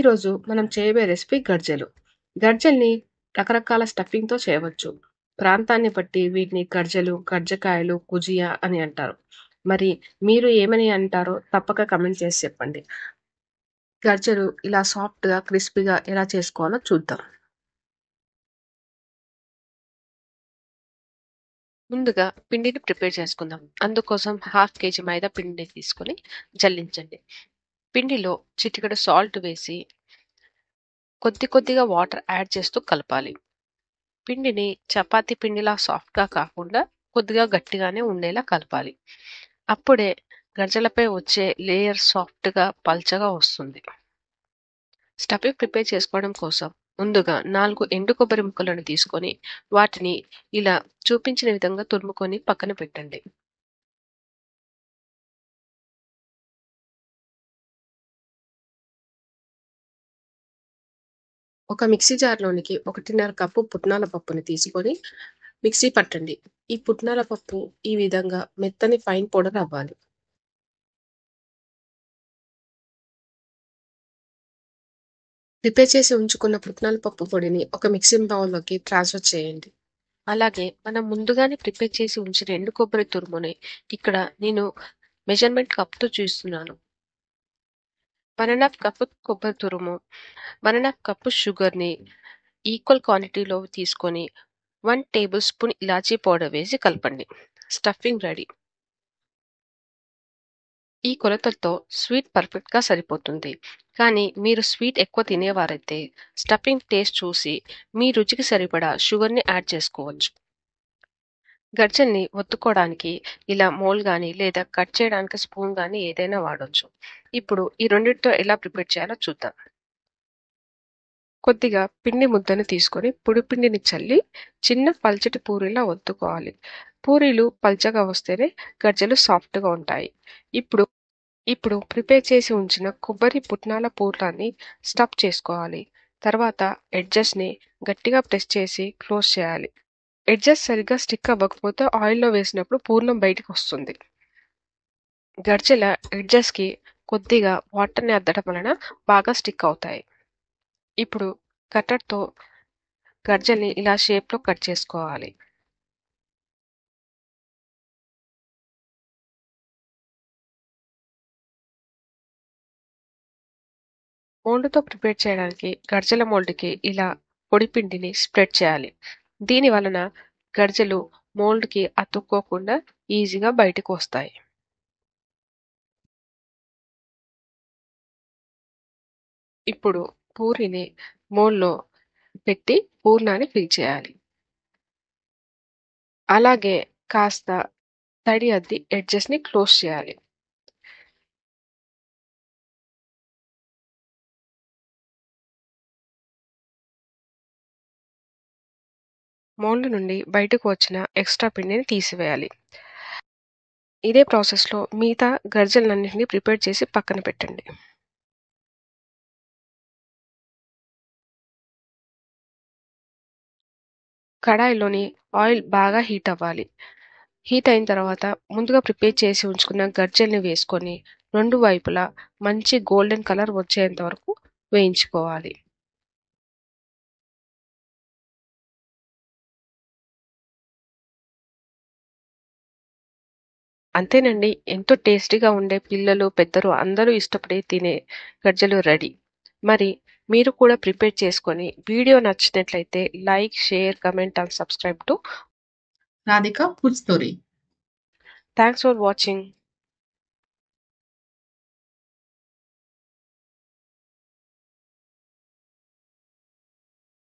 ఈరోజు మనం చేయబోయే రెసిపీ గర్జెలు. గర్జెల్ని రకరకాల స్టఫింగ్‌తో చేయవచ్చు. ప్రాంతాన్ని బట్టి వీటిని గర్జెలు, కజ్జికాయలు, గుజియా అని అంటారు. మరి మీరు ఏమని అంటారో తప్పక కామెంట్ చేసి చెప్పండి. గర్జెలు ఇలా సాఫ్ట్‌గా, క్రిస్పీగా ఎలా చేసుకోవాలో చూద్దాం. ముందుగా పిండిని ప్రిపేర్ చేసుకుందాం. అందుకోసం హాఫ్ కేజీ మైదా పిండిని తీసుకొని జల్లించండి. పిండిలో చిటికెడు సాల్ట్ వేసి కొద్దిగా వాటర్ యాడ్ చేస్తూ కలపాలి. పిండిని చపాతీ పిండిలా సాఫ్ట్‌గా కాకుండా కొద్దిగా గట్టిగానే ఉండేలా కలపాలి. అప్పుడే గర్జలపై వచ్చే లేయర్ సాఫ్ట్‌గా, పల్చగా వస్తుంది. స్టఫింగ్ ప్రిపేర్ చేసుకోవడం కోసం ముందుగా 4 ఎండు కొబ్బరి ముక్కలను తీసుకొని వాటిని ఇలా చూపించిన విధంగా తురుముకొని పక్కన పెట్టండి. ఒక మిక్సీ జార్‌లోనికి 1½ కప్పు పుట్నాల పప్పుని తీసుకొని మిక్సీ పట్టండి. ఈ పుట్నాల పప్పు ఈ విధంగా మెత్తని ఫైన్ పౌడర్ అవ్వాలి. ప్రిపేర్ చేసి ఉంచుకున్న పుట్నాల పప్పు పొడిని ఒక మిక్సింగ్ బౌల్‌లోకి ట్రాన్స్‌ఫర్ చేయండి. అలాగే మనం ముందుగానే ప్రిపేర్ చేసి ఉంచిన ఎండు కొబ్బరి తురుముని ఇక్కడ నేను మెజర్‌మెంట్ కప్‌తో చూస్తున్నాను. 1½ కప్పు కొబ్బరి తురుము, 1½ కప్పు షుగర్‌ని ఈక్వల్ క్వాంటిటీలో తీసుకొని 1 టేబుల్ స్పూన్ ఇలాచీ పౌడర్ వేసి కలపండి. Stuffing ready. ఈ కొలతలతో స్వీట్ పర్ఫెక్ట్‌గా సరిపోతుంది. కానీ మీరు స్వీట్ ఎక్కువ తినేవారైతే స్టఫింగ్ టేస్ట్ చూసి మీ రుచికి సరిపడా షుగర్‌ని యాడ్ చేసుకోవచ్చు. గర్జల్ని ఒత్తుకోవడానికి ఇలా మోల్డ్ గానీ లేదా కట్ చేయడానికి స్పూన్ గానీ ఏదైనా వాడొచ్చు. ఇప్పుడు ఈ రెండిటితో ఎలా ప్రిపేర్ చేయాలో చూద్దాం. కొద్దిగా పిండి ముద్దను తీసుకొని పొడి పిండిని చల్లి చిన్న పల్చటి పూరీలా ఒత్తుకోవాలి. పూరీలు పల్చగా వస్తేనే గర్జలు సాఫ్ట్‌గా ఉంటాయి. ఇప్పుడు ఇప్పుడు ప్రిపేర్ చేసి ఉంచిన కొబ్బరి పుట్నాల పూర్ణాన్ని స్టఫ్ చేసుకోవాలి. తర్వాత ఎడ్జెస్‌ని గట్టిగా ప్రెస్ చేసి క్లోజ్ చేయాలి. ఎడ్జెస్ సరిగ్గా స్టిక్ అవ్వకపోతే ఆయిల్‌లో వేసినప్పుడు పూర్ణం బయటికొస్తుంది. గర్జెల ఎడ్జెస్‌కి కొద్దిగా వాటర్‌ని అద్దడం వలన బాగా స్టిక్ అవుతాయి. ఇప్పుడు కట్టర్‌తో గర్జెల్ని ఇలా షేప్‌లో కట్ చేసుకోవాలి. మోల్డ్‌తో ప్రిపేర్ చేయడానికి గర్జెల మోల్డ్‌కి ఇలా పొడి పిండిని స్ప్రెడ్ చేయాలి. దీని వలన గర్జెలు మోల్డ్‌కి అతుక్కోకుండా ఈజీగా బయటకు వస్తాయి. ఇప్పుడు పూరిని మోల్డ్‌లో పెట్టి పూర్ణాన్ని ఫిల్ చేయాలి. అలాగే కాస్త తడి అద్ది ఎడ్జెస్‌ని క్లోజ్ చేయాలి. మోల్డ్ నుండి బయటకు వచ్చిన ఎక్స్‌ట్రా పిండిని తీసివేయాలి. ఇదే ప్రాసెస్‌లో మిగతా గర్జెలన్నిటిని ప్రిపేర్ చేసి పక్కన పెట్టండి. కడాయిలోని ఆయిల్ బాగా హీట్ అవ్వాలి. హీట్ అయిన తర్వాత ముందుగా ప్రిపేర్ చేసి ఉంచుకున్న గర్జెల్ని వేసుకొని 2 వైపులా మంచి గోల్డెన్ కలర్ వచ్చేంత వరకు వేయించుకోవాలి. అంతేనండి. ఎంతో టేస్టీగా ఉండే పిల్లలు, పెద్దలు అందరూ ఇష్టపడి తినే గర్జెలు రెడీ. మరి మీరు కూడా ప్రిపేర్ చేసుకొని వీడియో నచ్చినట్లయితే like, share, comment and subscribe to Radhika food story. Thanks for watching.